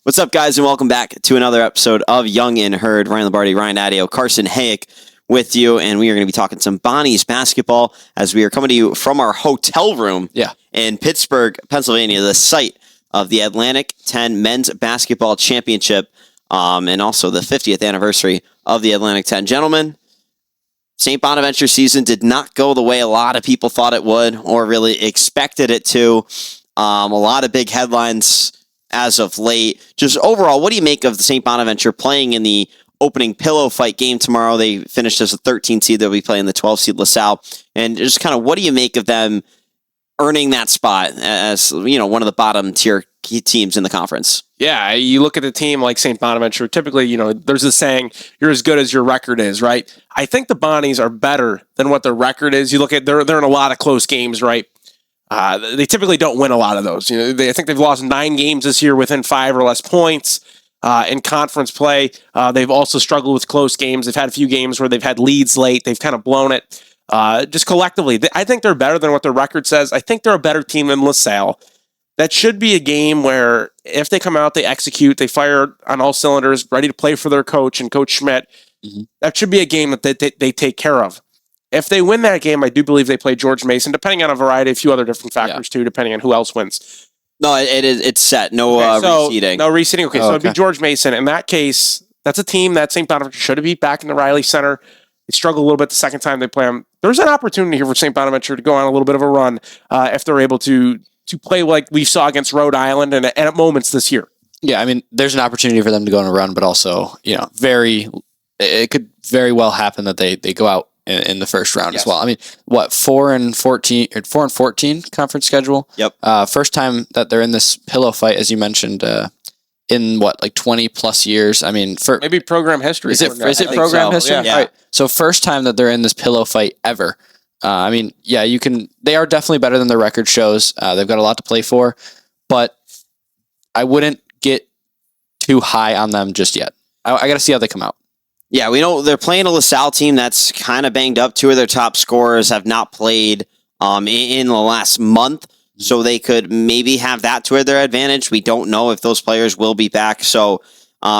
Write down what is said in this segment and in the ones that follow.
What's up, guys, and welcome back to another episode of Young and Heard. Ryan Lombardi, Ryan Adio, Carson Hayek with you, and we are going to be talking some Bonnie's basketball as we are coming to you from our hotel room in Pittsburgh, Pennsylvania, the site of the Atlantic-10 Men's Basketball Championship, and also the 50th anniversary of the Atlantic-10. Gentlemen, St. Bonaventure season did not go the way a lot of people thought it would or really expected it to. A lot of big headlines as of late. Just overall, what do you make of the St. Bonaventure playing in the opening pillow fight game tomorrow? They finished as a 13 seed. They'll be playing the 12 seed LaSalle. And just kind of what do you make of them earning that spot as, you know, one of the bottom tier key teams in the conference? Yeah, you look at a team like St. Bonaventure, typically, you know, there's a saying, you're as good as your record is, right? I think the Bonnies are better than what their record is. You look at, they're in a lot of close games, right? They typically don't win a lot of those. You know, I think they've lost 9 games this year within 5 or less points in conference play. They've also struggled with close games. They've had a few games where they've had leads late. They've kind of blown it. Just collectively, I think they're better than what their record says. I think they're a better team than LaSalle. That should be a game where if they come out, they execute, they fire on all cylinders, ready to play for their coach and Coach Schmidt. Mm-hmm. That should be a game that they take care of. If they win that game, I do believe they play George Mason, depending on a variety, a few other different factors too, depending on who else wins. No, it's set. No reseeding. No reseeding. Okay, so it'd be George Mason. In that case, that's a team that St. Bonaventure should have beat back in the Riley Center. They struggled a little bit the second time they play them. There's an opportunity here for St. Bonaventure to go on a little bit of a run if they're able to play like we saw against Rhode Island and at moments this year. Yeah, I mean, there's an opportunity for them to go on a run, but also, you know, it could very well happen that they go out in the first round as well. I mean, what, 4-14 conference schedule? Yep. First time that they're in this pillow fight, as you mentioned, in what, like 20 plus years. I mean, for maybe program history. Is it program history? Yeah. Right. So first time that they're in this pillow fight ever. I mean, yeah, they are definitely better than their record shows. They've got a lot to play for, but I wouldn't get too high on them just yet. I got to see how they come out. Yeah, we know they're playing a LaSalle team that's kind of banged up. 2 of their top scorers have not played in the last month, so they could maybe have that to their advantage. We don't know if those players will be back, so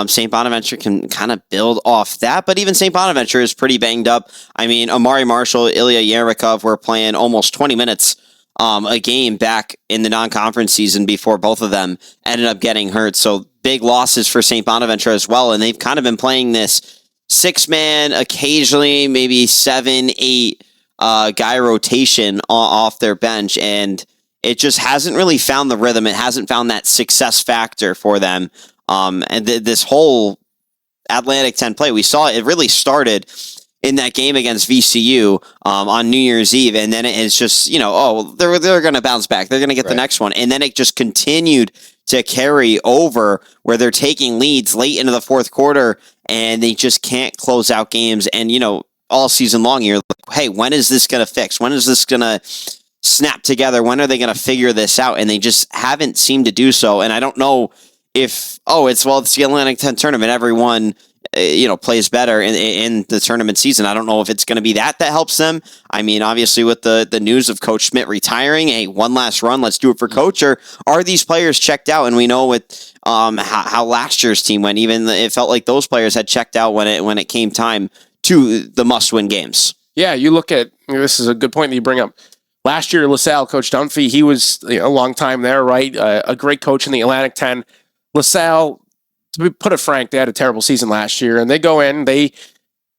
St. Bonaventure can kind of build off that, but even St. Bonaventure is pretty banged up. I mean, Amari Marshall, Ilya Yermakov were playing almost 20 minutes a game back in the non-conference season before both of them ended up getting hurt, so big losses for St. Bonaventure as well, and they've kind of been playing this 6-man, occasionally maybe 7-8 guy rotation off their bench, and it just hasn't really found the rhythm. It hasn't found that success factor for them. And this whole Atlantic-10 play, we saw it really started in that game against VCU on New Year's Eve, and then it's just, you know, they're going to bounce back. They're going to get the next one, and then it just continued to carry over where they're taking leads late into the fourth quarter, and they just can't close out games. And, you know, all season long, you're like, hey, when is this going to fix? When is this going to snap together? When are they going to figure this out? And they just haven't seemed to do so. And I don't know if, it's the Atlantic-10 tournament. Everyone, plays better in the tournament season. I don't know if it's going to be that helps them. I mean, obviously with the news of Coach Schmidt retiring, hey, one last run, let's do it for Coach, or are these players checked out? And we know with how last year's team went, even it felt like those players had checked out when it came time to the must-win games. Yeah, you look at, this is a good point that you bring up. Last year, LaSalle, Coach Dunphy, he was a long time there, right? A great coach in the Atlantic-10. LaSalle, to put it frank, they had a terrible season last year, and they go in, they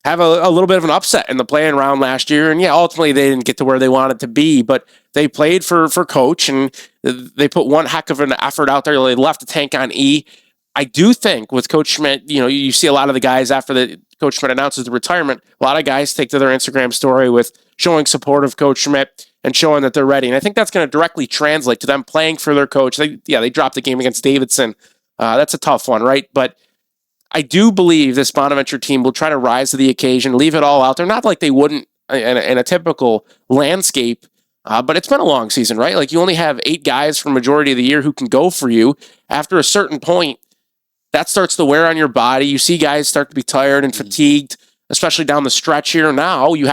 have a little bit of an upset in the play-in round last year, and yeah, ultimately they didn't get to where they wanted to be, but they played for Coach, and they put one heck of an effort out there. They left a tank on E. I do think with Coach Schmidt, you see a lot of the guys after the Coach Schmidt announces the retirement, a lot of guys take to their Instagram story with showing support of Coach Schmidt and showing that they're ready, and I think that's going to directly translate to them playing for their coach. They dropped the game against Davidson. That's a tough one, right? But I do believe this Bonaventure team will try to rise to the occasion, leave it all out there. Not like they wouldn't in a typical landscape, but it's been a long season, right? Like you only have 8 guys for the majority of the year who can go for you. After a certain point, that starts to wear on your body. You see guys start to be tired and fatigued, especially down the stretch here. Now you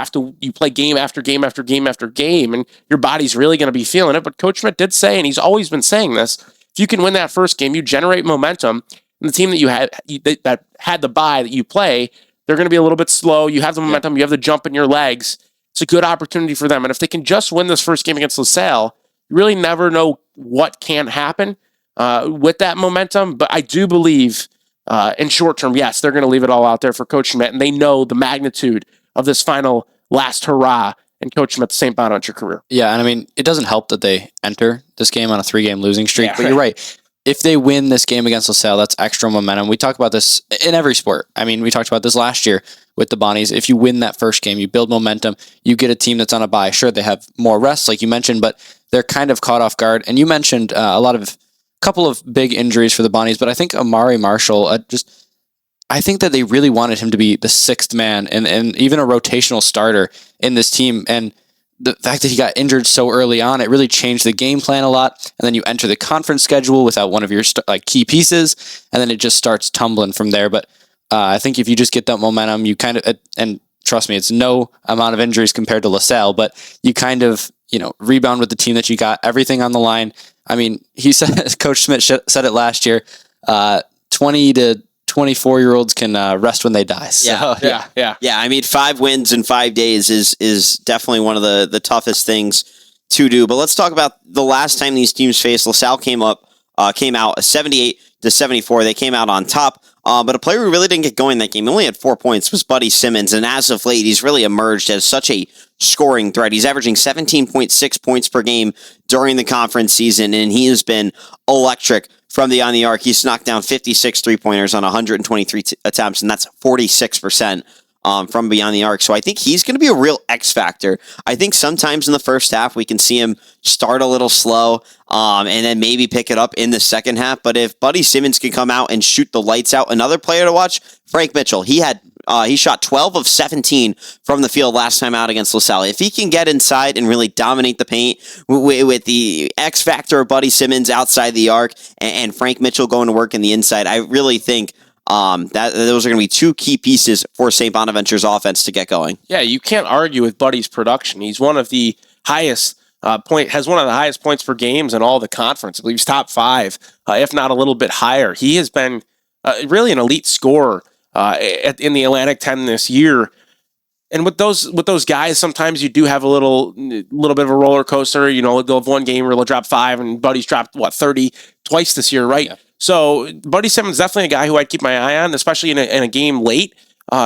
play game after game after game after game, and your body's really going to be feeling it. But Coach Schmidt did say, and he's always been saying this, if If you can win that first game, you generate momentum. And the team that had the bye that you play, they're going to be a little bit slow. You have the momentum. You have the jump in your legs. It's a good opportunity for them. And if they can just win this first game against LaSalle, you really never know what can happen with that momentum. But I do believe in short term, yes, they're going to leave it all out there for Coach Schmidt. And they know the magnitude of this final last hurrah and Coach Schmidt's St. Bonaventure career. Yeah, and I mean, it doesn't help that they enter this game on a 3-game losing streak. But you're right. If they win this game against LaSalle, that's extra momentum. We talk about this in every sport. I mean, we talked about this last year with the Bonnies. If you win that first game, you build momentum. You get a team that's on a bye. Sure, they have more rest, like you mentioned, but they're kind of caught off guard. And you mentioned a couple of big injuries for the Bonnies, but I think Amari Marshall, I think that they really wanted him to be the sixth man and even a rotational starter in this team. And the fact that he got injured so early on, it really changed the game plan a lot. And then you enter the conference schedule without one of your key pieces, and then it just starts tumbling from there. But I think if you just get that momentum, you kind of, and trust me, it's no amount of injuries compared to LaSalle, but you kind of, rebound with the team that you got, everything on the line. I mean, he said, Coach Schmidt said it last year, 20 to 24-year-olds can rest when they die. So, yeah. I mean, 5 wins in 5 days is definitely one of the toughest things to do. But let's talk about the last time these teams faced. LaSalle came out 78-74. They came out on top. But a player who really didn't get going that game, he only had 4 points, was Buddy Simmons. And as of late, he's really emerged as such a scoring threat. He's averaging 17.6 points per game during the conference season, and he has been electric from beyond the arc. He's knocked down 56 three-pointers on 123 attempts, and that's 46% from beyond the arc. So I think he's going to be a real X factor. I think sometimes in the first half we can see him start a little slow and then maybe pick it up in the second half. But if Buddy Simmons can come out and shoot the lights out, another player to watch, Frank Mitchell. He shot 12 of 17 from the field last time out against LaSalle. If he can get inside and really dominate the paint with the X factor of Buddy Simmons outside the arc and Frank Mitchell going to work in the inside, I really think that those are going to be 2 key pieces for St. Bonaventure's offense to get going. Yeah, you can't argue with Buddy's production. He's one of the highest has one of the highest points per games in all the conference. I believe he's top 5, if not a little bit higher. He has been really an elite scorer in the Atlantic-10 this year. And with those guys, sometimes you do have a little bit of a roller coaster. They'll have one game where they'll drop 5, and Buddy's dropped 30 twice this year, right? Yeah. So Buddy Simmons is definitely a guy who I'd keep my eye on, especially in a game late.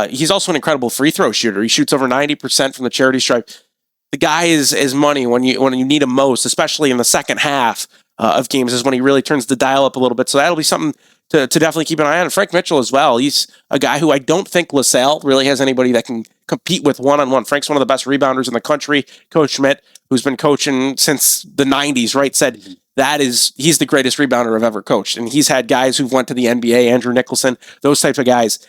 He's also an incredible free throw shooter. He shoots over 90% from the charity stripe. The guy is money when you need him most, especially in the second half of games, is when he really turns the dial up a little bit. So that'll be something to definitely keep an eye on. And Frank Mitchell as well. He's a guy who I don't think LaSalle really has anybody that can compete with one-on-one. Frank's one of the best rebounders in the country. Coach Schmidt, who's been coaching since the 90s, right, said he's the greatest rebounder I've ever coached. And he's had guys who've went to the NBA, Andrew Nicholson, those types of guys.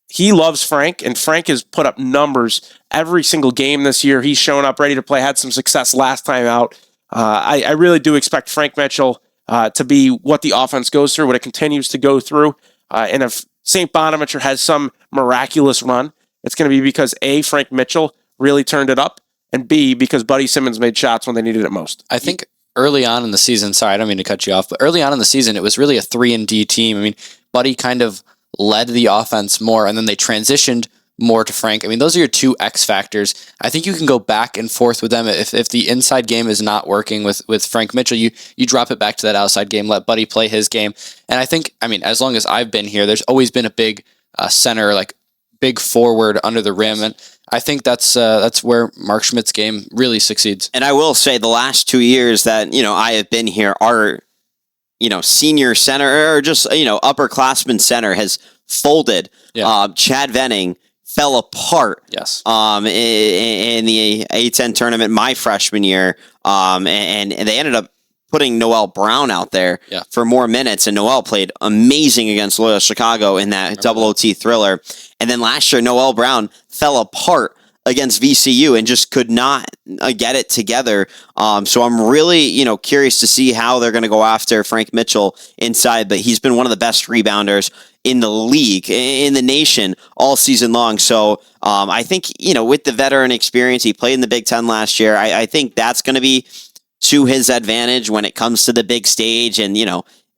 He loves Frank, and Frank has put up numbers every single game this year. He's shown up ready to play, had some success last time out. I really do expect Frank Mitchell to be what the offense goes through, what it continues to go through. And if St. Bonaventure has some miraculous run, it's going to be because A, Frank Mitchell really turned it up, and B, because Buddy Simmons made shots when they needed it most. I think early on in the season, sorry, I don't mean to cut you off, but early on in the season, it was really a 3-and-D team. I mean, Buddy kind of led the offense more, and then they transitioned more to Frank. I mean, those are your 2 X factors. I think you can go back and forth with them. If the inside game is not working with Frank Mitchell, you drop it back to that outside game, let Buddy play his game. And I think, as long as I've been here, there's always been a big center, big forward under the rim, and I think that's where Mark Schmidt's game really succeeds. And I will say the last 2 years that I have been here, our senior center or just upperclassman center has folded. Yeah. Chad Venning fell apart. Yes. In the A10 tournament my freshman year. And they ended up putting Noel Brown out there for more minutes, and Noel played amazing against Loyola Chicago in that double OT thriller. And then last year, Noel Brown fell apart against VCU and just could not get it together. So I'm really, curious to see how they're going to go after Frank Mitchell inside, but he's been one of the best rebounders in the league, in the nation all season long. So I think, with the veteran experience, he played in the Big Ten last year. I think that's going to be to his advantage when it comes to the big stage. And,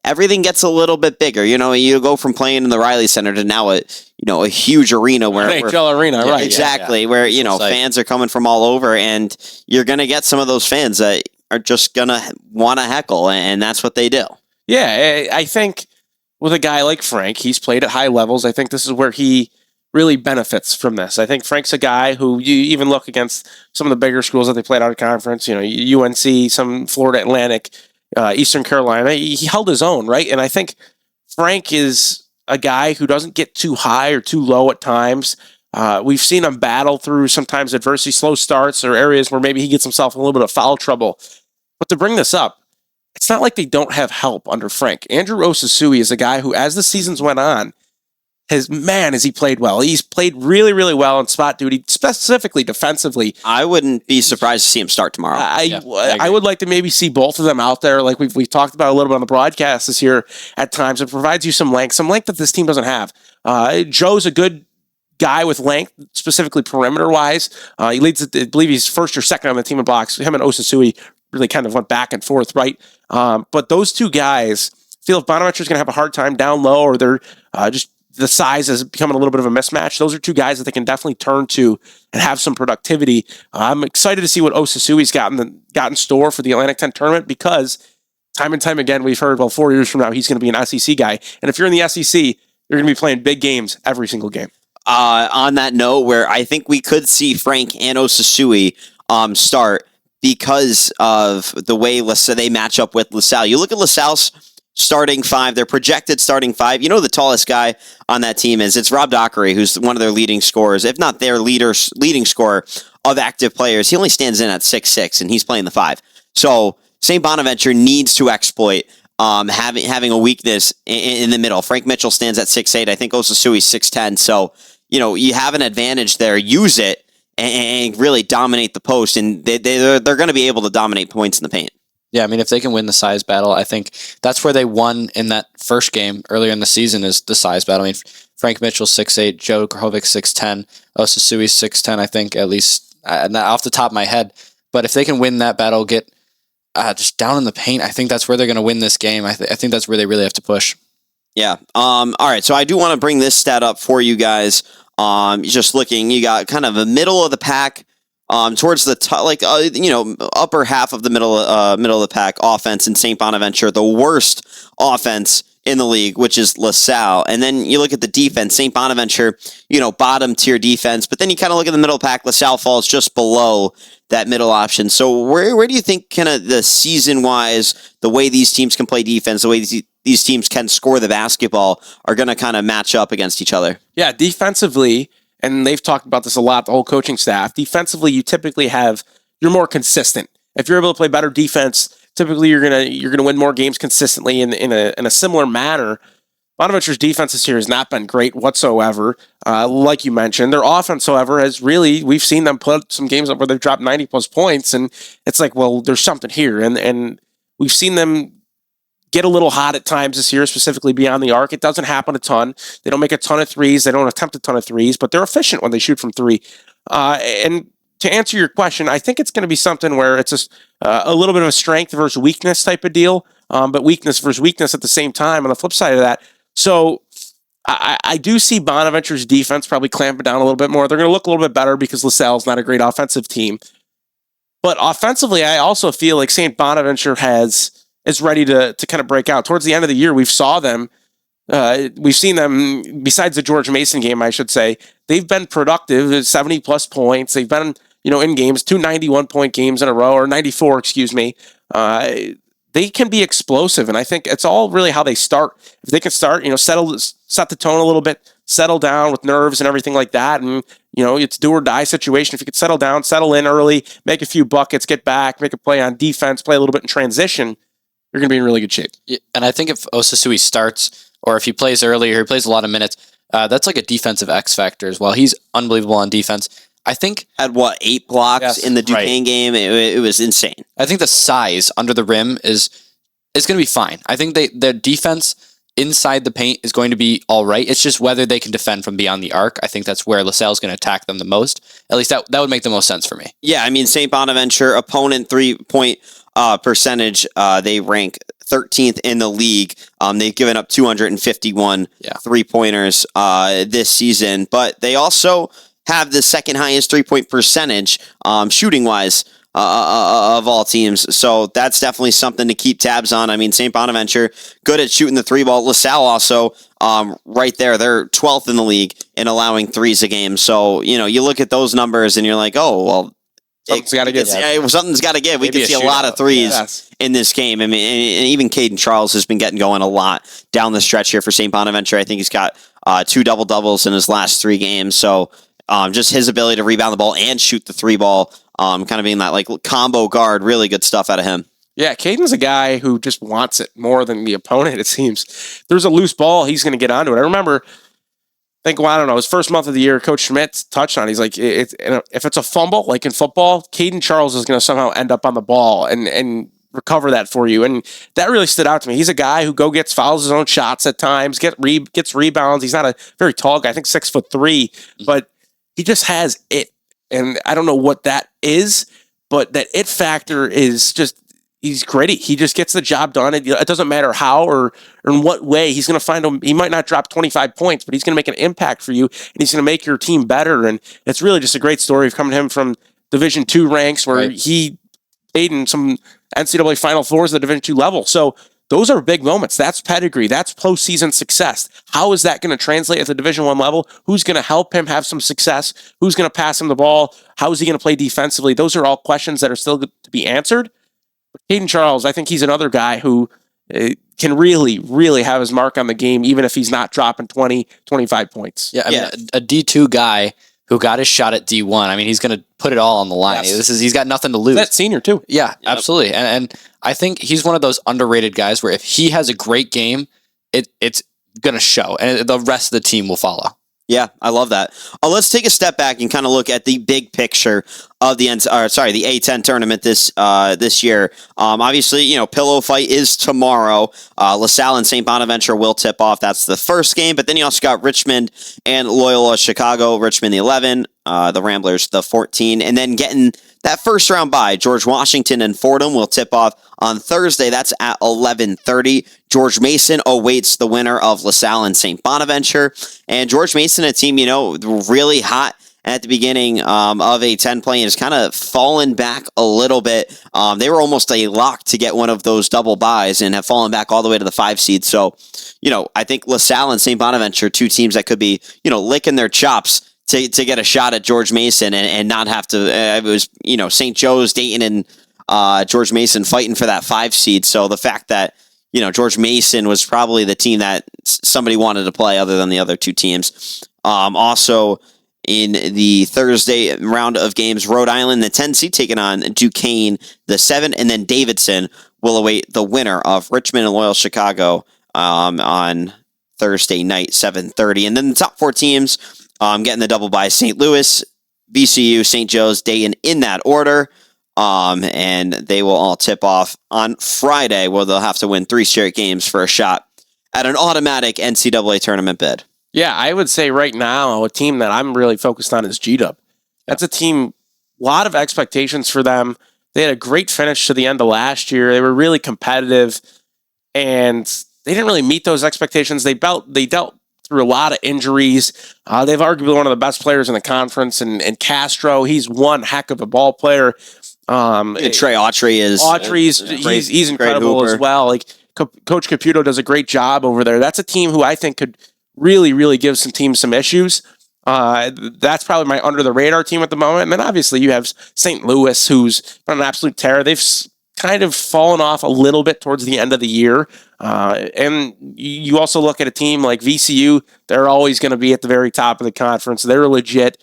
everything gets a little bit bigger. You go from playing in the Riley Center to now a huge arena where NHL arena, right? Exactly, where fans are coming from all over, and you're gonna get some of those fans that are just gonna want to heckle, and that's what they do. Yeah, I think with a guy like Frank, he's played at high levels. I think this is where he really benefits from this. I think Frank's a guy who you even look against some of the bigger schools that they played out of conference, UNC, some Florida Atlantic, Eastern Carolina. He held his own, right? And I think Frank is a guy who doesn't get too high or too low at times. We've seen him battle through sometimes adversity, slow starts, or areas where maybe he gets himself in a little bit of foul trouble. But to bring this up, it's not like they don't have help under Frank. Andrew Osasui is a guy who, as the seasons went on, has he played well. He's played really, really well in spot duty, specifically defensively. I wouldn't be surprised to see him start tomorrow. I would like to maybe see both of them out there, like we've talked about a little bit on the broadcast this year at times. It provides you some length that this team doesn't have. Joe's a good guy with length, specifically perimeter-wise. He leads, I believe he's first or second on the team in blocks. Him and Osasui really kind of went back and forth, right? But those two guys, feel if Bonaventure's going to have a hard time down low, or they're just the size is becoming a little bit of a mismatch. Those are two guys that they can definitely turn to and have some productivity. I'm excited to see what Osasui's got in store for the Atlantic-10 tournament, because time and time again we've heard, 4 years from now he's going to be an SEC guy. And if you're in the SEC, you're going to be playing big games every single game. On that note, where I think we could see Frank and Osasui start because of the way they match up with LaSalle. You look at LaSalle's starting five, their projected starting five. The tallest guy on that team it's Rob Dockery, who's one of their leading scorers, if not their leading scorer of active players. He only stands in at 6'6", and he's playing the five. So St. Bonaventure needs to exploit having a weakness in the middle. Frank Mitchell stands at 6'8". I think Osasui's 6'10". So, you have an advantage there. Use it and really dominate the post, and they're going to be able to dominate points in the paint. Yeah, I mean, if they can win the size battle, I think that's where they won in that first game earlier in the season, is the size battle. I mean, Frank Mitchell 6'8", Joe Grahovic 6'10", Osasui 6'10", I think, at least off the top of my head. But if they can win that battle, get just down in the paint, I think that's where they're going to win this game. I think that's where they really have to push. Yeah. All right, so I do want to bring this stat up for you guys. Just looking, you got kind of a middle of the pack, towards the upper half of the middle of the pack offense in St. Bonaventure, the worst offense in the league, which is LaSalle. And then you look at the defense, St. Bonaventure, bottom tier defense, but then you kind of look at the middle pack, LaSalle falls just below that middle option. So where do you think kind of the season wise, the way these teams can play defense, the way these teams can score the basketball are going to kind of match up against each other? Yeah, defensively, and they've talked about this a lot, the whole coaching staff, defensively, you typically you're more consistent. If you're able to play better defense, typically you're gonna win more games consistently in a similar manner. Bonaventure's defense this year has not been great whatsoever. Like you mentioned, their offense, however, we've seen them put some games up where they've dropped 90 plus points, and it's like, well, there's something here, and we've seen them get a little hot at times this year, specifically beyond the arc. It doesn't happen a ton. They don't make a ton of threes. They don't attempt a ton of threes, but they're efficient when they shoot from three. And to answer your question, I think it's going to be something where it's a little bit of a strength versus weakness type of deal, but weakness versus weakness at the same time on the flip side of that. So I do see Bonaventure's defense probably clamping down a little bit more. They're going to look a little bit better because LaSalle's not a great offensive team. But offensively, I also feel like St. Bonaventure is ready to kind of break out. Towards the end of the year, we've seen them, besides the George Mason game, I should say, they've been productive, 70 plus points. They've been, in games, 2 91-point games in a row, or 94, excuse me. They can be explosive, and I think it's all really how they start. If they can start, set the tone a little bit, settle down with nerves and everything like that, and, it's do or die situation. If you could settle down, settle in early, make a few buckets, get back, make a play on defense, play a little bit in transition, you're going to be in really good shape. Yeah, and I think if Osasui starts, or if he plays early, or he plays a lot of minutes, that's like a defensive X factor as well. He's unbelievable on defense. I think had 8 blocks in the Duquesne game. It was insane. I think the size under the rim is going to be fine. I think their defense inside the paint is going to be all right. It's just whether they can defend from beyond the arc. I think that's where LaSalle's going to attack them the most. At least that would make the most sense for me. Yeah, I mean, St. Bonaventure, opponent 3-point percentage, they rank 13th in the league. They've given up 251 3-pointers this season, but they also have the second highest 3-point percentage shooting wise of all teams. So that's definitely something to keep tabs on. I mean, St. Bonaventure, good at shooting the 3-ball. LaSalle also right there. They're 12th in the league in allowing threes a game. So, you look at those numbers and you're like, oh, well, something's got to give. Something's got to give. We Maybe can see a shootout. lot of threes in this game. I mean, and even Caden Charles has been getting going a lot down the stretch here for St. Bonaventure. I think he's got 2 double-doubles in his last 3 games. So just his ability to rebound the ball and shoot the 3-ball, kind of being that like combo guard, really good stuff out of him. Yeah, Caden's a guy who just wants it more than the opponent, it seems. There's a loose ball, he's going to get onto it. I remember, I don't know, his first month of the year, Coach Schmidt touched on it. He's like, if it's a fumble, like in football, Caden Charles is going to somehow end up on the ball and recover that for you. And that really stood out to me. He's a guy who gets fouls his own shots at times, gets rebounds. He's not a very tall guy, I think 6'3", but he just has it. And I don't know what that is, but that it factor is just, he's gritty. He just gets the job done. It doesn't matter how or in what way. He's going to find him. He might not drop 25 points, but he's going to make an impact for you, and he's going to make your team better. And it's really just a great story of coming to him from Division II ranks, where he played in some NCAA Final Fours at the Division II level. So those are big moments. That's pedigree. That's postseason success. How is that going to translate at the Division I level? Who's going to help him have some success? Who's going to pass him the ball? How is he going to play defensively? Those are all questions that are still to be answered. Caden Charles, I think he's another guy who can really, really have his mark on the game, even if he's not dropping 20, 25 points. Yeah, I mean, a D2 guy who got his shot at D1. I mean, he's going to put it all on the line. Yes. He's got nothing to lose. That senior too. Yeah, absolutely. And I think he's one of those underrated guys where if he has a great game, it's going to show, and the rest of the team will follow. Yeah, I love that. Let's take a step back and kind of look at the big picture of the A10 tournament this year. Obviously, pillow fight is tomorrow. LaSalle and St. Bonaventure will tip off. That's the first game. But then you also got Richmond and Loyola Chicago. Richmond the 11, the Ramblers the 14, and then getting that first round bye, George Washington and Fordham will tip off on Thursday. That's at 11:30. George Mason awaits the winner of LaSalle and St. Bonaventure. And George Mason, a team, really hot at the beginning of A10 play, and has kind of fallen back a little bit. They were almost a lock to get one of those double buys and have fallen back all the way to the 5 seed. So, I think LaSalle and St. Bonaventure, 2 teams that could be, licking their chops to get a shot at George Mason and not have to. It was, St. Joe's, Dayton, and George Mason fighting for that 5 seed. So the fact that, George Mason was probably the team that somebody wanted to play other than the other 2 teams. Also, in the Thursday round of games, Rhode Island, the 10 seed, taking on Duquesne, the 7, and then Davidson will await the winner of Richmond and Loyola Chicago on Thursday night, 7:30. And then the top 4 teams getting the double by St. Louis, VCU, St. Joe's, Dayton in that order. And they will all tip off on Friday, where they'll have to win 3 straight games for a shot at an automatic NCAA tournament bid. Yeah, I would say right now, a team that I'm really focused on is GW. That's a team, a lot of expectations for them. They had a great finish to the end of last year. They were really competitive, and they didn't really meet those expectations. They dealt through a lot of injuries. They've arguably one of the best players in the conference, and Castro, he's one heck of a ball player. Trey Autry he's incredible as well. Like Coach Caputo does a great job over there. That's a team who I think could really, really give some teams some issues. That's probably my under the radar team at the moment. And then obviously you have St. Louis, who's on an absolute terror. They've kind of fallen off a little bit towards the end of the year. And you also look at a team like VCU. They're always going to be at the very top of the conference. They're legit.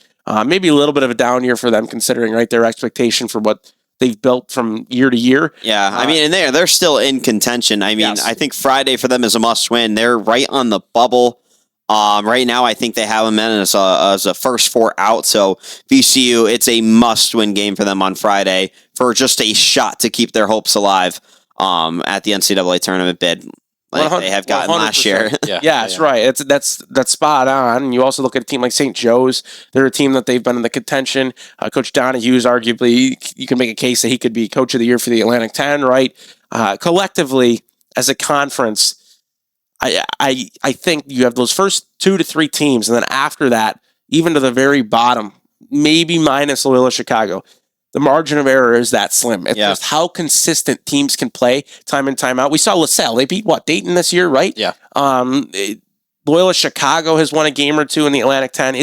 Maybe a little bit of a down year for them, considering their expectation for what they've built from year to year. Yeah, I mean, and they're still in contention. I mean, yes. I think Friday for them is a must win. They're right on the bubble. Right now, I think they have them in as a first 4 out. So VCU, it's a must-win game for them on Friday for just a shot to keep their hopes alive at the NCAA tournament bid. like they have gotten last year. Yeah. That's right. That's spot on. And you also look at a team like St. Joe's. They're a team that they've been in the contention. Coach Donahue's arguably, you can make a case that he could be coach of the year for the Atlantic-10, right? Collectively, as a conference, I think you have those first 2 to 3 teams, and then after that, even to the very bottom, maybe minus Loyola Chicago, the margin of error is that slim. It's just how consistent teams can play time in, time out. We saw LaSalle. They beat, Dayton this year, right? Yeah. Loyola Chicago has won a game or two in the Atlantic-10.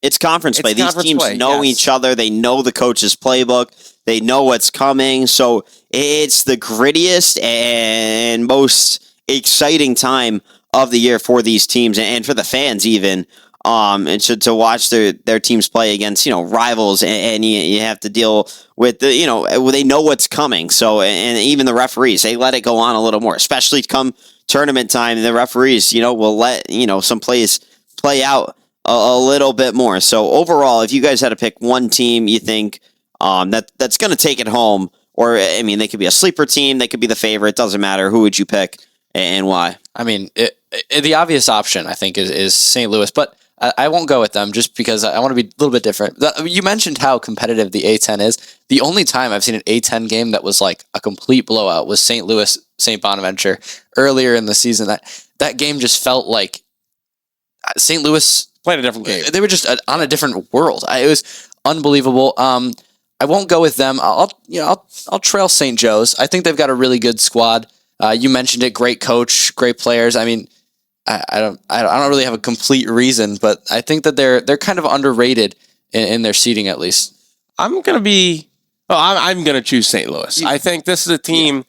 It's conference play. These teams know each other. They know the coach's playbook. They know what's coming. So it's the grittiest and most exciting time of the year for these teams and for the fans even. And to watch their teams play against, rivals, and you have to deal with they know what's coming. So, and even the referees, they let it go on a little more, especially come tournament time. The referees, will let, some plays play out a little bit more. So overall, if you guys had to pick one team you think that's going to take it home, or, they could be a sleeper team, they could be the favorite, doesn't matter. Who would you pick and why? The obvious option, I think, is St. Louis, but I won't go with them just because I want to be a little bit different. You mentioned how competitive the A10 is. The only time I've seen an A10 game that was like a complete blowout was St. Louis, St. Bonaventure earlier in the season. That game just felt like St. Louis played a different game. They were just on a different world. It was unbelievable. I won't go with them. I'll trail St. Joe's. I think they've got a really good squad. You mentioned it. Great coach, great players. I don't really have a complete reason, but I think that they're kind of underrated in their seating at least. I'm gonna choose St. Louis. I think this is a team. Yeah.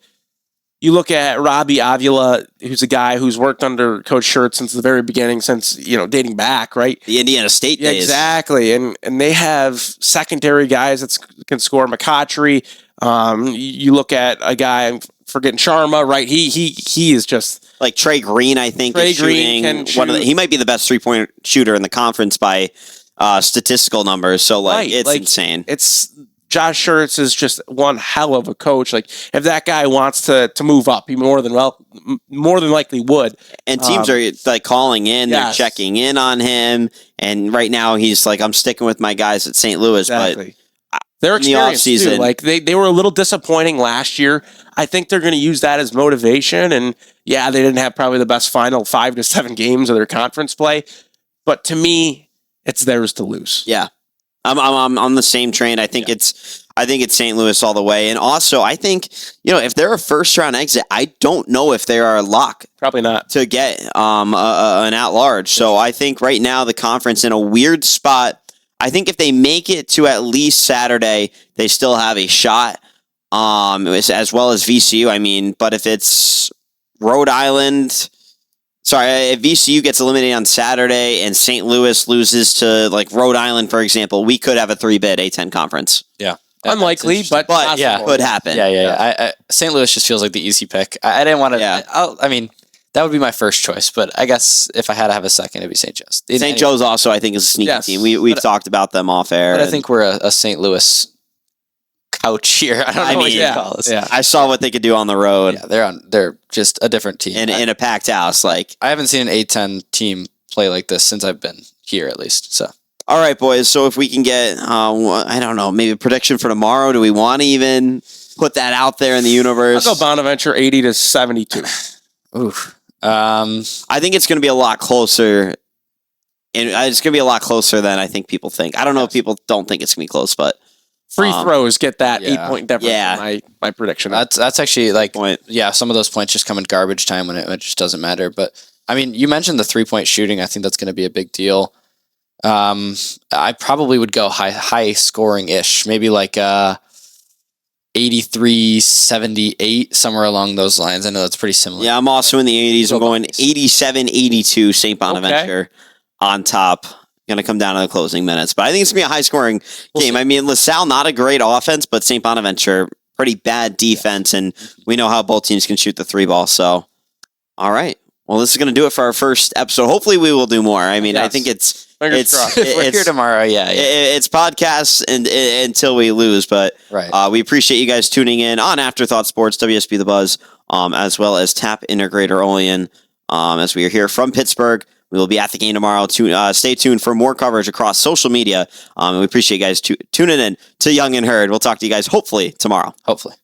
You look at Robbie Avila, who's a guy who's worked under Coach Schertz since the very beginning, since dating back, right? The Indiana State days. Exactly, and they have secondary guys that can score. McCautry. You look at a guy, I'm forgetting Sharma, right? He is just like Trey Green. I think Trey is shooting Green can he might be the best 3-point shooter in the conference by statistical numbers. So it's insane. It's Josh Schertz is just one hell of a coach. Like if that guy wants to move up, he more than likely would. And teams are like calling in, they're checking in on him. And right now he's like, I'm sticking with my guys at St. Louis, exactly. But their experience too. Like they were a little disappointing last year. I think they're going to use that as motivation. And they didn't have probably the best final 5 to 7 games of their conference play, but to me, it's theirs to lose. Yeah, I'm on the same train. I think it's St. Louis all the way. And also, I think if they're a first round exit, I don't know if they are a lock. Probably not to get an at large. So I think right now the conference in a weird spot. I think if they make it to at least Saturday, they still have a shot. As well as VCU. But if it's Rhode Island, if VCU gets eliminated on Saturday and St. Louis loses to like Rhode Island, for example, we could have a 3-bid A10 conference. Yeah. Unlikely, but could happen. Yeah. St. Louis just feels like the easy pick. I didn't want to. Yeah. That would be my first choice, but I guess if I had to have a second, it'd be St. Joe's. St. Joe's also, I think, is a sneaky team. We've talked about them off air. But I think we're a St. Louis couch here. I don't know what you call us. Yeah. I saw what they could do on the road. Yeah, they're just a different team. In a packed house. Like I haven't seen an A10 team play like this since I've been here, at least. So. All right, boys. So if we can get, I don't know, maybe a prediction for tomorrow. Do we want to even put that out there in the universe? I'll go Bonaventure 80-72. Oof. I think it's going to be a lot closer. And it's going to be a lot closer than I think people think. I don't know if people don't think it's going to be close, but free throws get that 8-point difference. Yeah, my prediction. That's actually like some of those points just come in garbage time when it just doesn't matter. But you mentioned the 3-point shooting. I think that's going to be a big deal. I probably would go high scoring ish, maybe like 83-78, somewhere along those lines. I know that's pretty similar. Yeah, I'm also in the 80s. I'm going 87-82, St. Bonaventure on top. Going to come down to the closing minutes. But I think it's going to be a high-scoring game. LaSalle, not a great offense, but St. Bonaventure, pretty bad defense, and we know how both teams can shoot the 3-ball. So, all right. Well, this is going to do it for our first episode. Hopefully, we will do more. I think it's we're here tomorrow. It's podcasts until we lose. But we appreciate you guys tuning in on Afterthought Sports, WSB The Buzz as well as Tap Integrator Olean, as we are here from Pittsburgh. We will be at the game tomorrow. Stay tuned for more coverage across social media. And we appreciate you guys tuning in to Young and Heard. We'll talk to you guys hopefully tomorrow. Hopefully.